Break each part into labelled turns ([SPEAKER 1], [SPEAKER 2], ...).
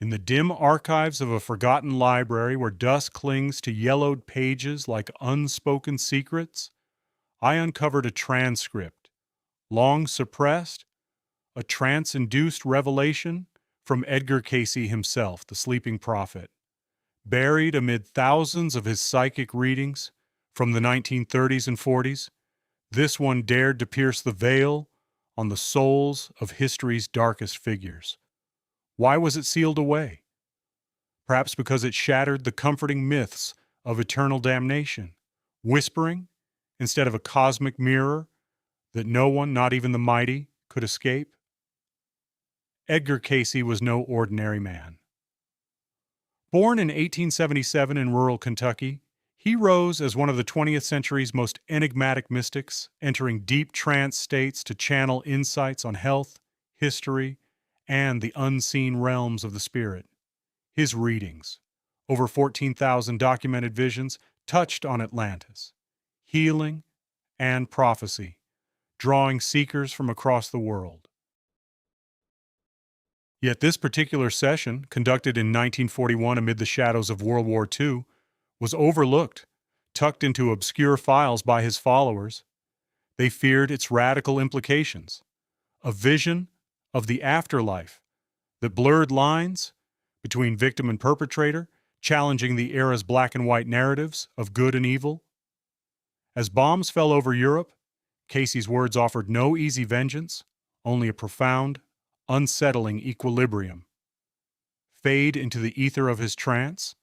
[SPEAKER 1] In the dim archives of a forgotten library where dust clings to yellowed pages like unspoken secrets, I uncovered a transcript, long suppressed, a trance-induced revelation from Edgar Cayce himself, the sleeping prophet. Buried amid thousands of his psychic readings from the 1930s and 40s, this one dared to pierce the veil on the souls of history's darkest figures. Why was it sealed away? Perhaps because it shattered the comforting myths of eternal damnation, whispering, instead of a cosmic mirror, that no one, not even the mighty, could escape. Edgar Cayce was no ordinary man. Born in 1877 in rural Kentucky, he rose as one of the 20th century's most enigmatic mystics, entering deep trance states to channel insights on health, history, and the unseen realms of the spirit. His readings, over 14,000 documented visions, touched on Atlantis, healing, and prophecy, drawing seekers from across the world. Yet this particular session, conducted in 1941 amid the shadows of World War II, was overlooked, tucked into obscure files by his followers. They feared its radical implications, a vision of the afterlife that blurred lines between victim and perpetrator, challenging the era's black and white narratives of good and evil. As bombs fell over Europe, Cayce's words offered no easy vengeance, only a profound, unsettling equilibrium. Fade into the ether of his trance,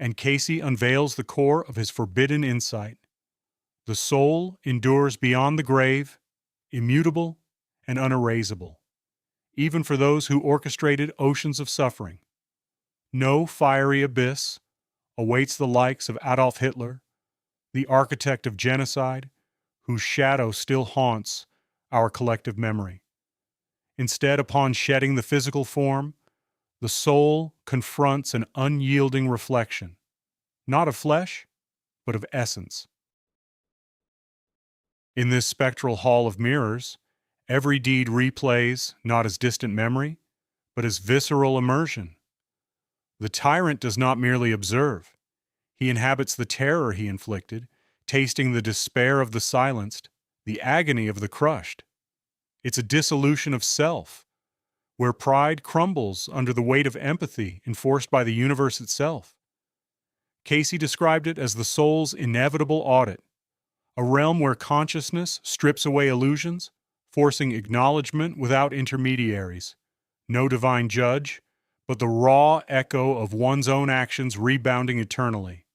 [SPEAKER 1] and Cayce unveils the core of his forbidden insight. The soul endures beyond the grave, immutable and unerasable, even for those who orchestrated oceans of suffering. No fiery abyss awaits the likes of Adolf Hitler, the architect of genocide, whose shadow still haunts our collective memory. Instead, upon shedding the physical form, the soul confronts an unyielding reflection, not of flesh, but of essence. In this spectral hall of mirrors, every deed replays not as distant memory, but as visceral immersion. The tyrant does not merely observe. He inhabits the terror he inflicted, tasting the despair of the silenced, the agony of the crushed. It's a dissolution of self, where pride crumbles under the weight of empathy enforced by the universe itself. Cayce described it as the soul's inevitable audit, a realm where consciousness strips away illusions, forcing acknowledgement without intermediaries. No divine judge, but the raw echo of one's own actions rebounding eternally.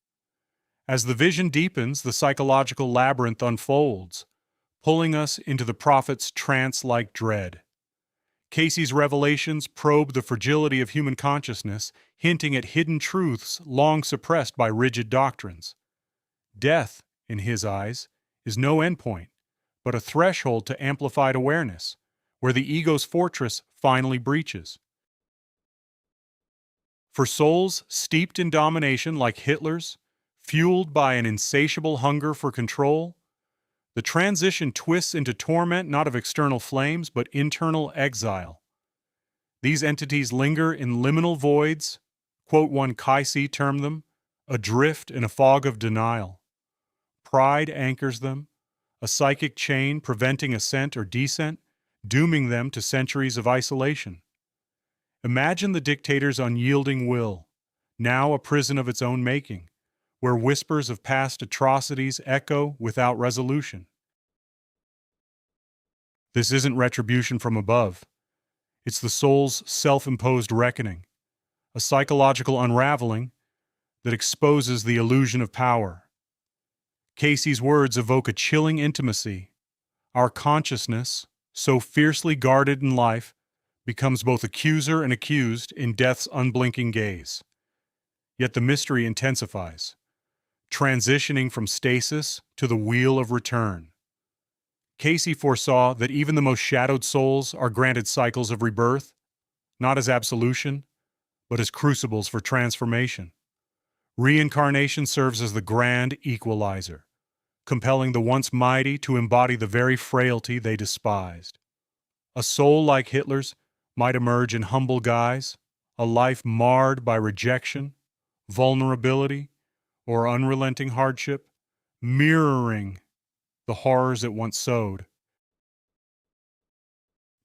[SPEAKER 1] As the vision deepens, the psychological labyrinth unfolds, pulling us into the prophet's trance-like dread. Cayce's revelations probe the fragility of human consciousness, hinting at hidden truths long suppressed by rigid doctrines. Death, in his eyes, is no endpoint, but a threshold to amplified awareness, where the ego's fortress finally breaches. For souls steeped in domination like Hitler's, fueled by an insatiable hunger for control, the transition twists into torment not of external flames, but internal exile. These entities linger in liminal voids, quote one Cayce termed them, adrift in a fog of denial. Pride anchors them, a psychic chain preventing ascent or descent, dooming them to centuries of isolation. Imagine the dictator's unyielding will, now a prison of its own making, where whispers of past atrocities echo without resolution. This isn't retribution from above. It's the soul's self-imposed reckoning, a psychological unraveling that exposes the illusion of power. Cayce's words evoke a chilling intimacy. Our consciousness, so fiercely guarded in life, becomes both accuser and accused in death's unblinking gaze. Yet the mystery intensifies, transitioning from stasis to the wheel of return. Cayce foresaw that even the most shadowed souls are granted cycles of rebirth, not as absolution, but as crucibles for transformation. Reincarnation serves as the grand equalizer, compelling the once mighty to embody the very frailty they despised. A soul like Hitler's might emerge in humble guise, a life marred by rejection, vulnerability, or unrelenting hardship, mirroring the horrors it once sowed.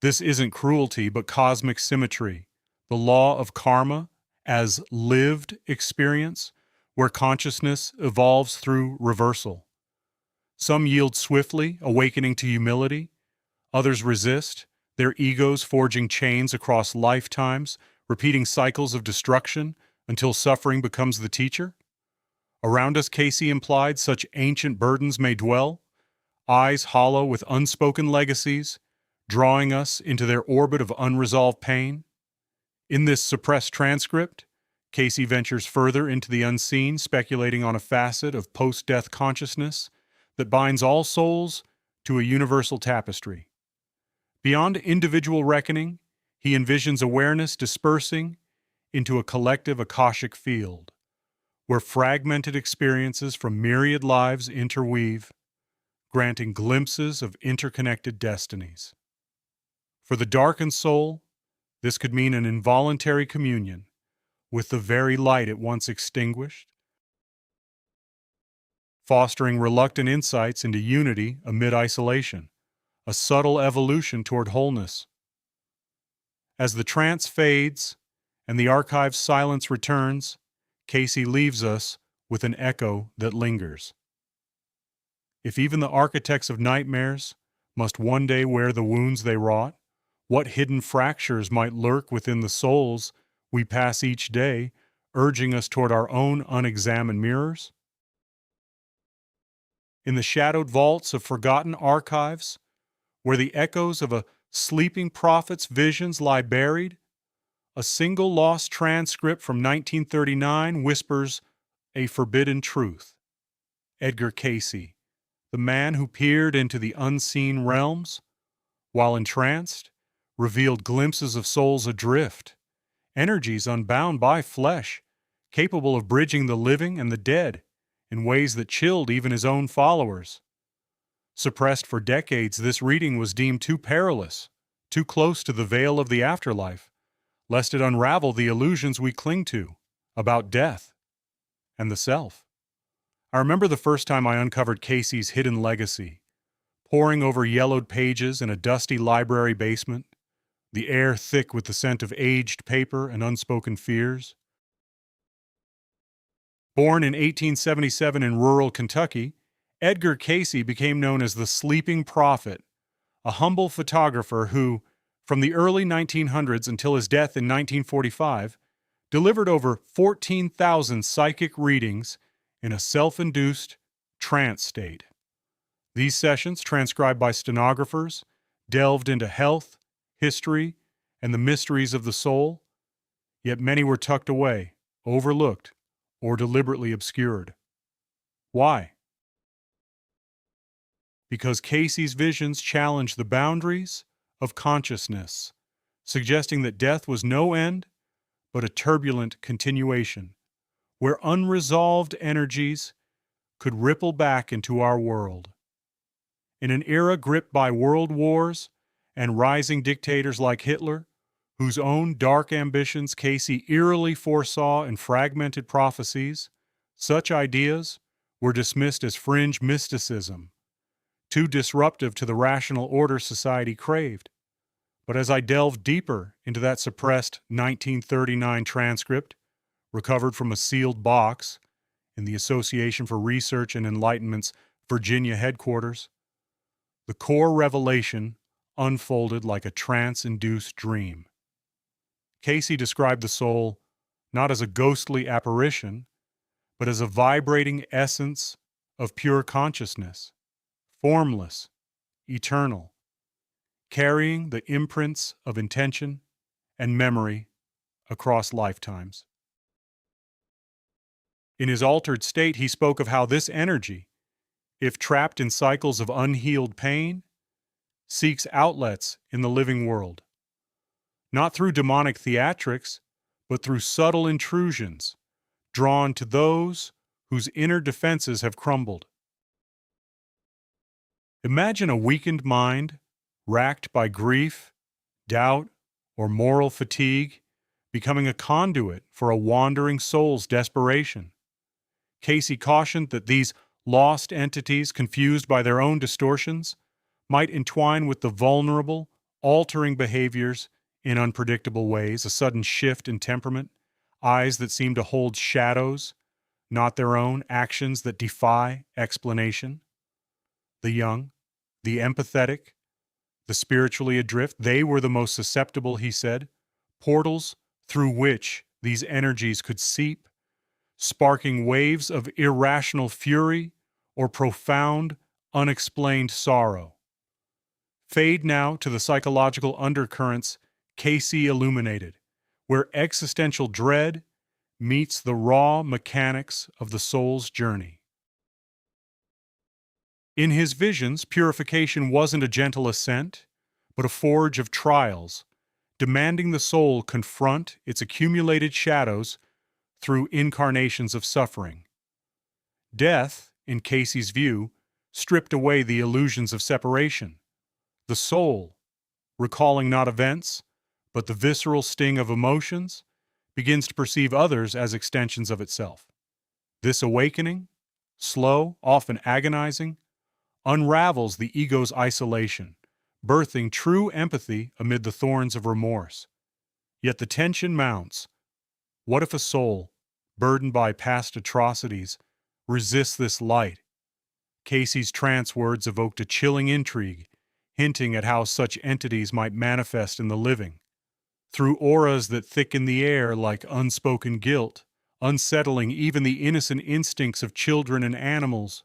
[SPEAKER 1] This isn't cruelty, but cosmic symmetry, the law of karma as lived experience, where consciousness evolves through reversal. Some yield swiftly, awakening to humility. Others resist, their egos forging chains across lifetimes, repeating cycles of destruction until suffering becomes the teacher. Around us, Cayce implied, such ancient burdens may dwell, eyes hollow with unspoken legacies, drawing us into their orbit of unresolved pain. In this suppressed transcript, Cayce ventures further into the unseen, speculating on a facet of post-death consciousness that binds all souls to a universal tapestry. Beyond individual reckoning, he envisions awareness dispersing into a collective Akashic field, where fragmented experiences from myriad lives interweave, granting glimpses of interconnected destinies. For the darkened soul, this could mean an involuntary communion with the very light it once extinguished, fostering reluctant insights into unity amid isolation, a subtle evolution toward wholeness. As the trance fades and the archive's silence returns, Cayce leaves us with an echo that lingers. If even the architects of nightmares must one day wear the wounds they wrought, what hidden fractures might lurk within the souls we pass each day, urging us toward our own unexamined mirrors? In the shadowed vaults of forgotten archives, where the echoes of a sleeping prophet's visions lie buried, a single lost transcript from 1939 whispers a forbidden truth. Edgar Cayce, the man who peered into the unseen realms, while entranced, revealed glimpses of souls adrift, energies unbound by flesh, capable of bridging the living and the dead in ways that chilled even his own followers. Suppressed for decades, this reading was deemed too perilous, too close to the veil of the afterlife, lest it unravel the illusions we cling to about death and the self. I remember the first time I uncovered Cayce's hidden legacy, poring over yellowed pages in a dusty library basement, the air thick with the scent of aged paper and unspoken fears. Born in 1877 in rural Kentucky, Edgar Cayce became known as the Sleeping Prophet, a humble photographer who, from the early 1900s until his death in 1945, delivered over 14,000 psychic readings in a self-induced trance state. These sessions, transcribed by stenographers, delved into health, history, and the mysteries of the soul, yet many were tucked away, overlooked, or deliberately obscured. Why? Because Cayce's visions challenged the boundaries of consciousness, suggesting that death was no end, but a turbulent continuation, where unresolved energies could ripple back into our world. In an era gripped by world wars and rising dictators like Hitler, whose own dark ambitions Cayce eerily foresaw in fragmented prophecies, such ideas were dismissed as fringe mysticism, too disruptive to the rational order society craved. But as I delved deeper into that suppressed 1939 transcript, recovered from a sealed box in the Association for Research and Enlightenment's Virginia headquarters, the core revelation unfolded like a trance-induced dream. Cayce described the soul not as a ghostly apparition, but as a vibrating essence of pure consciousness, formless, eternal, carrying the imprints of intention and memory across lifetimes. In his altered state, he spoke of how this energy, if trapped in cycles of unhealed pain, seeks outlets in the living world, not through demonic theatrics, but through subtle intrusions, drawn to those whose inner defenses have crumbled. Imagine a weakened mind, racked by grief, doubt, or moral fatigue, becoming a conduit for a wandering soul's desperation. Cayce cautioned that these lost entities, confused by their own distortions, might entwine with the vulnerable, altering behaviors in unpredictable ways, a sudden shift in temperament, eyes that seem to hold shadows, not their own, actions that defy explanation. The young, the empathetic, the spiritually adrift, they were the most susceptible, he said, portals through which these energies could seep, sparking waves of irrational fury or profound, unexplained sorrow. Fade now to the psychological undercurrents Cayce illuminated, where existential dread meets the raw mechanics of the soul's journey. In his visions, purification wasn't a gentle ascent, but a forge of trials, demanding the soul confront its accumulated shadows through incarnations of suffering. Death, in Cayce's view, stripped away the illusions of separation. The soul, recalling not events, but the visceral sting of emotions, begins to perceive others as extensions of itself. This awakening, slow, often agonizing, unravels the ego's isolation, birthing true empathy amid the thorns of remorse. Yet the tension mounts. What if a soul, burdened by past atrocities, resists this light? Cayce's trance words evoked a chilling intrigue, hinting at how such entities might manifest in the living. Through auras that thicken the air like unspoken guilt, unsettling even the innocent instincts of children and animals.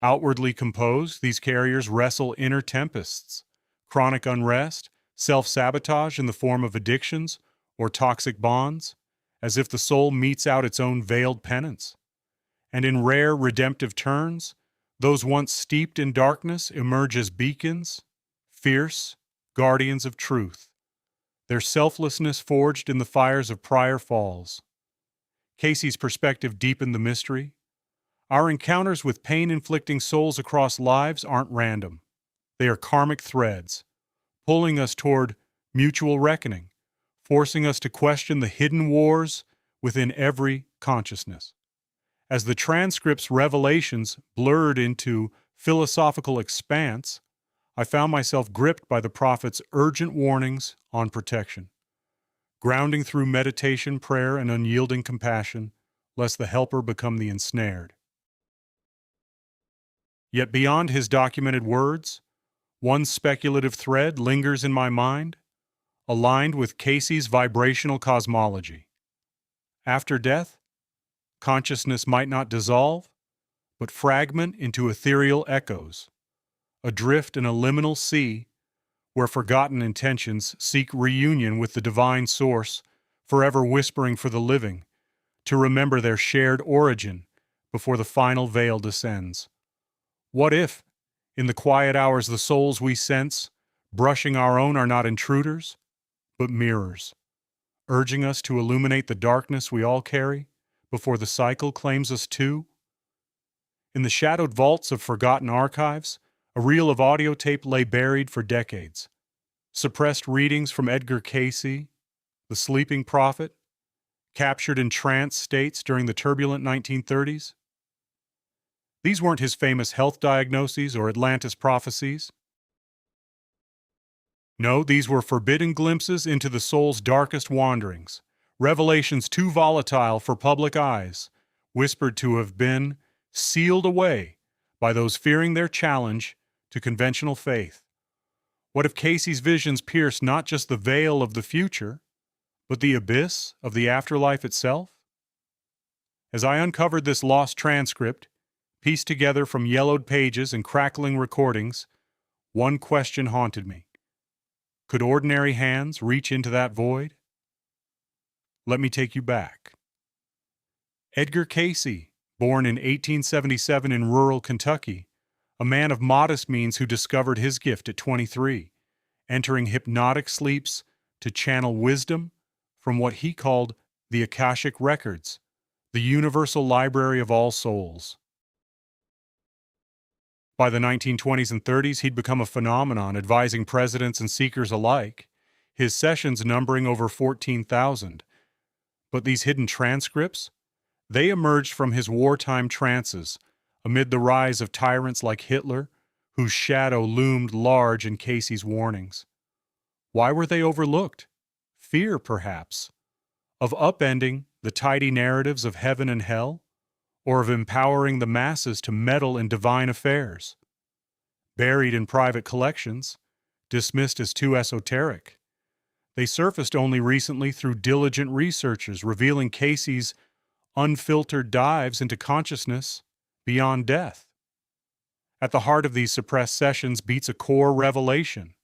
[SPEAKER 1] Outwardly composed, these carriers wrestle inner tempests, chronic unrest, self-sabotage in the form of addictions or toxic bonds, as if the soul meets out its own veiled penance. And in rare redemptive turns, those once steeped in darkness emerge as beacons, fierce, guardians of truth, their selflessness forged in the fires of prior falls. Cayce's perspective deepened the mystery. Our encounters with pain-inflicting souls across lives aren't random. They are karmic threads, pulling us toward mutual reckoning, forcing us to question the hidden wars within every consciousness. As the transcript's revelations blurred into philosophical expanse, I found myself gripped by the prophet's urgent warnings on protection, grounding through meditation, prayer, and unyielding compassion, lest the helper become the ensnared. Yet beyond his documented words, one speculative thread lingers in my mind, aligned with Cayce's vibrational cosmology. After death, consciousness might not dissolve, but fragment into ethereal echoes, adrift in a liminal sea where forgotten intentions seek reunion with the divine source, forever whispering for the living to remember their shared origin before the final veil descends. What if, in the quiet hours, the souls we sense, brushing our own, are not intruders, but mirrors, urging us to illuminate the darkness we all carry before the cycle claims us too? In the shadowed vaults of forgotten archives, a reel of audio tape lay buried for decades. Suppressed readings from Edgar Cayce, the sleeping prophet, captured in trance states during the turbulent 1930s. These weren't his famous health diagnoses or Atlantis prophecies. No, these were forbidden glimpses into the soul's darkest wanderings, revelations too volatile for public eyes, whispered to have been sealed away by those fearing their challenge to conventional faith. What if Cayce's visions pierced not just the veil of the future, but the abyss of the afterlife itself? As I uncovered this lost transcript, pieced together from yellowed pages and crackling recordings, one question haunted me. Could ordinary hands reach into that void? Let me take you back. Edgar Cayce, born in 1877 in rural Kentucky, a man of modest means who discovered his gift at 23, entering hypnotic sleeps to channel wisdom from what he called the Akashic Records, the universal library of all souls. By the 1920s and 30s, he'd become a phenomenon, advising presidents and seekers alike. his sessions numbering over 14,000. But these hidden transcripts, they emerged from his wartime trances, amid the rise of tyrants like Hitler, whose shadow loomed large in Cayce's warnings. Why were they overlooked? Fear, perhaps, of upending the tidy narratives of heaven and hell, or of empowering the masses to meddle in divine affairs. Buried in private collections, dismissed as too esoteric, they surfaced only recently through diligent researchers, revealing Cayce's unfiltered dives into consciousness beyond death. At the heart of these suppressed sessions beats a core revelation.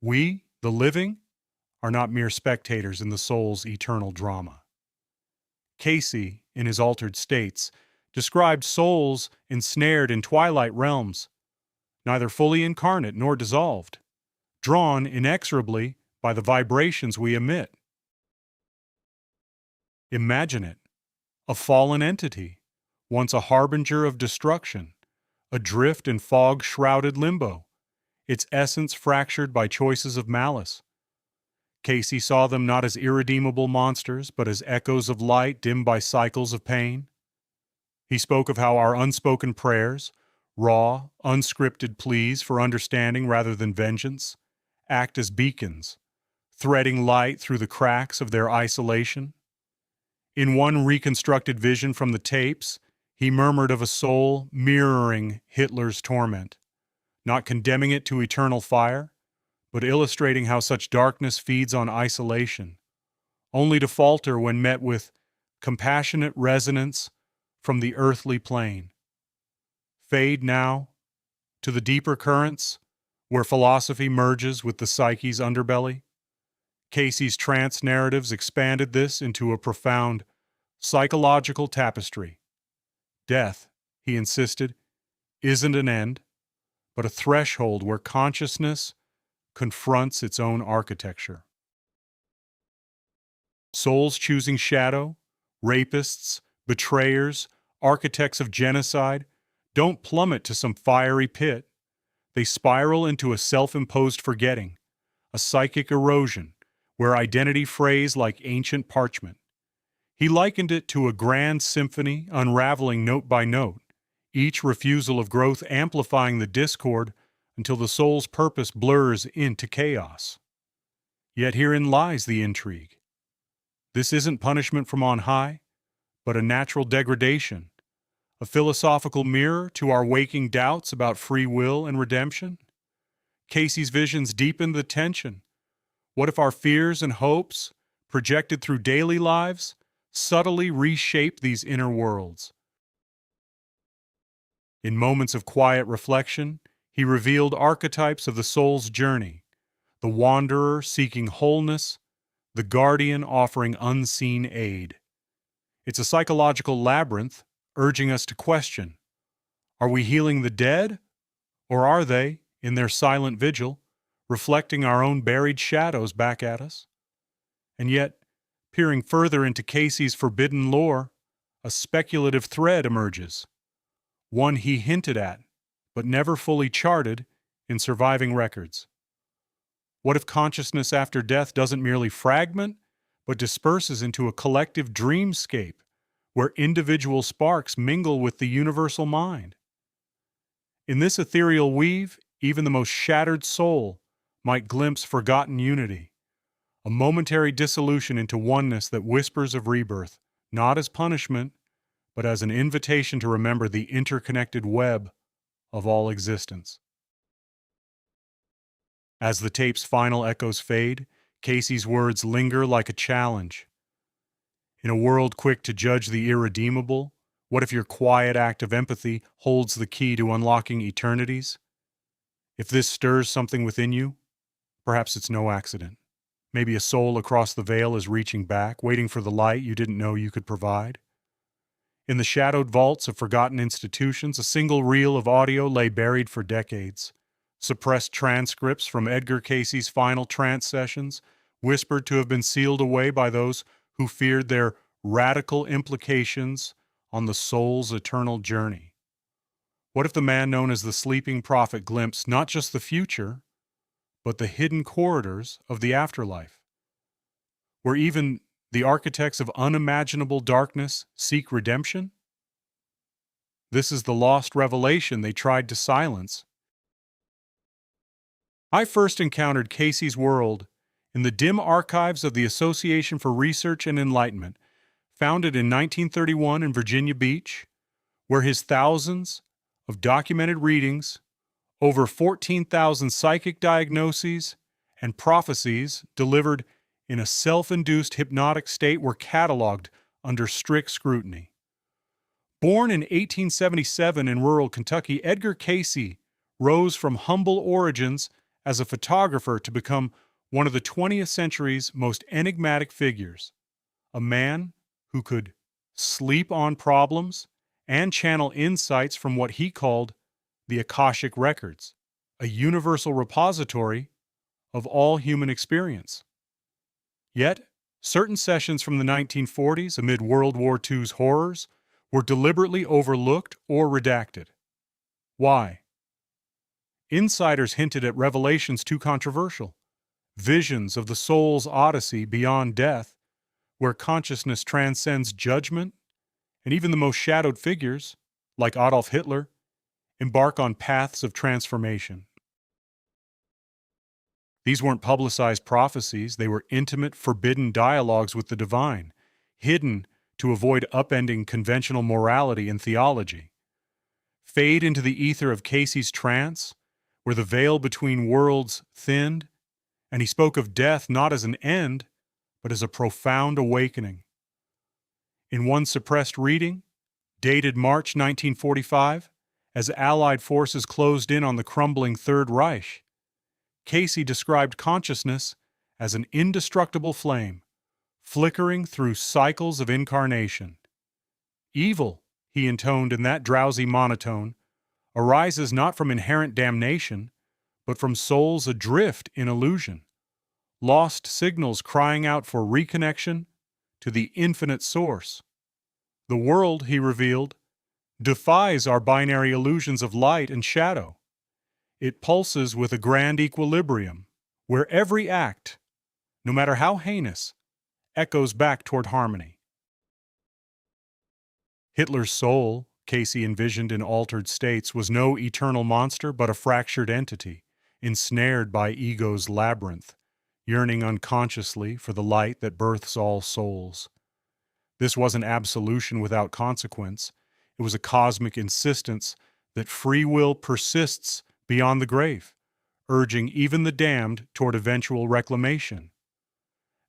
[SPEAKER 1] We, the living, are not mere spectators in the soul's eternal drama. Cayce, in his altered states, described souls ensnared in twilight realms, neither fully incarnate nor dissolved, drawn inexorably by the vibrations we emit. Imagine it, a fallen entity, once a harbinger of destruction, adrift in fog-shrouded limbo, its essence fractured by choices of malice. Cayce saw them not as irredeemable monsters, but as echoes of light dimmed by cycles of pain. He spoke of how our unspoken prayers, raw, unscripted pleas for understanding rather than vengeance, act as beacons, threading light through the cracks of their isolation. In one reconstructed vision from the tapes, he murmured of a soul mirroring Hitler's torment, not condemning it to eternal fire, but illustrating how such darkness feeds on isolation, only to falter when met with compassionate resonance from the earthly plane. Fade now to the deeper currents where philosophy merges with the psyche's underbelly. Cayce's trance narratives expanded this into a profound psychological tapestry. Death, he insisted, isn't an end, but a threshold where consciousness confronts its own architecture. Souls choosing shadow, rapists, betrayers, architects of genocide, don't plummet to some fiery pit. They spiral into a self-imposed forgetting, a psychic erosion, where identity frays like ancient parchment. He likened it to a grand symphony unraveling note by note, each refusal of growth amplifying the discord until the soul's purpose blurs into chaos. Yet herein lies the intrigue. This isn't punishment from on high, but a natural degradation, a philosophical mirror to our waking doubts about free will and redemption. Cayce's visions deepened the tension. What if our fears and hopes, projected through daily lives, subtly reshape these inner worlds? In moments of quiet reflection, he revealed archetypes of the soul's journey, the wanderer seeking wholeness, the guardian offering unseen aid. It's a psychological labyrinth, urging us to question, are we healing the dead, or are they, in their silent vigil, reflecting our own buried shadows back at us? And yet, peering further into Cayce's forbidden lore, a speculative thread emerges, one he hinted at, but never fully charted, in surviving records. What if consciousness after death doesn't merely fragment, but disperses into a collective dreamscape where individual sparks mingle with the universal mind? In this ethereal weave, even the most shattered soul might glimpse forgotten unity, a momentary dissolution into oneness that whispers of rebirth, not as punishment, but as an invitation to remember the interconnected web of all existence. As the tape's final echoes fade, Cayce's words linger like a challenge. In a world quick to judge the irredeemable, what if your quiet act of empathy holds the key to unlocking eternities? If this stirs something within you, perhaps it's no accident. Maybe a soul across the veil is reaching back, waiting for the light you didn't know you could provide. In the shadowed vaults of forgotten institutions, a single reel of audio lay buried for decades. Suppressed transcripts from Edgar Cayce's final trance sessions, whispered to have been sealed away by those who feared their radical implications on the soul's eternal journey. What if the man known as the sleeping prophet glimpsed not just the future, but the hidden corridors of the afterlife, where even the architects of unimaginable darkness seek redemption? This is the lost revelation they tried to silence. I first encountered Cayce's world in the dim archives of the Association for Research and Enlightenment, founded in 1931 in Virginia Beach, where his thousands of documented readings, over 14,000 psychic diagnoses, and prophecies delivered in a self-induced hypnotic state were cataloged under strict scrutiny. Born in 1877 in rural Kentucky, Edgar Cayce rose from humble origins as a photographer to become one of the 20th century's most enigmatic figures, a man who could sleep on problems and channel insights from what he called the Akashic Records, a universal repository of all human experience. Yet, certain sessions from the 1940s amid World War II's horrors were deliberately overlooked or redacted. Why? Insiders hinted at revelations too controversial, visions of the soul's odyssey beyond death, where consciousness transcends judgment, and even the most shadowed figures, like Adolf Hitler, embark on paths of transformation. These weren't publicized prophecies, they were intimate, forbidden dialogues with the divine, hidden to avoid upending conventional morality and theology. Fade into the ether of Cayce's trance, where the veil between worlds thinned, and he spoke of death not as an end, but as a profound awakening. In one suppressed reading, dated March 1945, as Allied forces closed in on the crumbling Third Reich, Cayce described consciousness as an indestructible flame, flickering through cycles of incarnation. Evil, he intoned in that drowsy monotone, arises not from inherent damnation, but from souls adrift in illusion, lost signals crying out for reconnection to the infinite source. The world, he revealed, defies our binary illusions of light and shadow. It pulses with a grand equilibrium, where every act, no matter how heinous, echoes back toward harmony. Hitler's soul, Cayce envisioned in altered states, was no eternal monster but a fractured entity, ensnared by ego's labyrinth, yearning unconsciously for the light that births all souls. This wasn't absolution without consequence. It was a cosmic insistence that free will persists beyond the grave, urging even the damned toward eventual reclamation.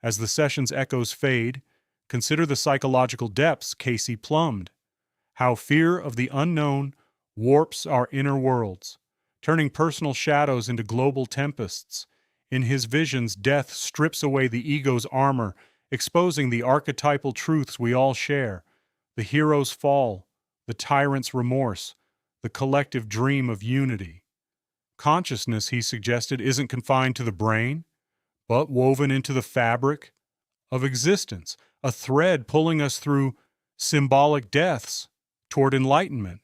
[SPEAKER 1] As the session's echoes fade, consider the psychological depths Cayce plumbed, how fear of the unknown warps our inner worlds, turning personal shadows into global tempests. In his visions, death strips away the ego's armor, exposing the archetypal truths we all share: the hero's fall, the tyrant's remorse, the collective dream of unity. Consciousness, he suggested, isn't confined to the brain, but woven into the fabric of existence, a thread pulling us through symbolic deaths toward enlightenment.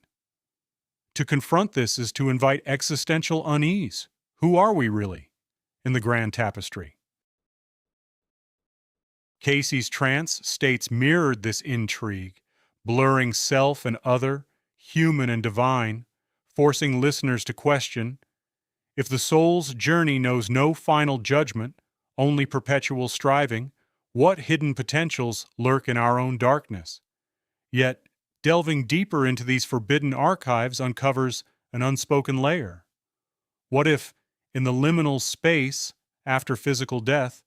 [SPEAKER 1] To confront this is to invite existential unease. Who are we really in the grand tapestry? Cayce's trance states mirrored this intrigue, blurring self and other, human and divine, forcing listeners to question: if the soul's journey knows no final judgment, only perpetual striving, what hidden potentials lurk in our own darkness? Yet, delving deeper into these forbidden archives uncovers an unspoken layer. What if, in the liminal space after physical death,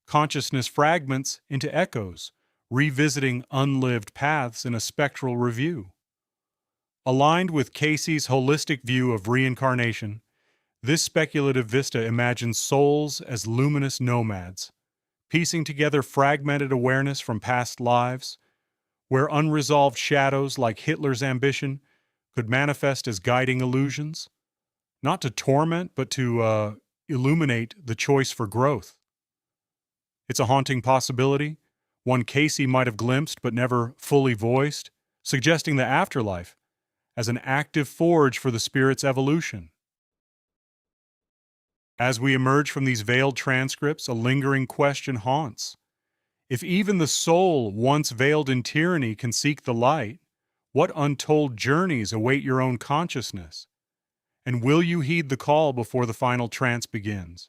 [SPEAKER 1] consciousness fragments into echoes, revisiting unlived paths in a spectral review? Aligned with Cayce's holistic view of reincarnation, this speculative vista imagines souls as luminous nomads, piecing together fragmented awareness from past lives, where unresolved shadows like Hitler's ambition could manifest as guiding illusions, not to torment, but to illuminate the choice for growth. It's a haunting possibility, one Cayce might have glimpsed but never fully voiced, suggesting the afterlife as an active forge for the spirit's evolution. As we emerge from these veiled transcripts, a lingering question haunts. If even the soul once veiled in tyranny can seek the light, what untold journeys await your own consciousness? And will you heed the call before the final trance begins?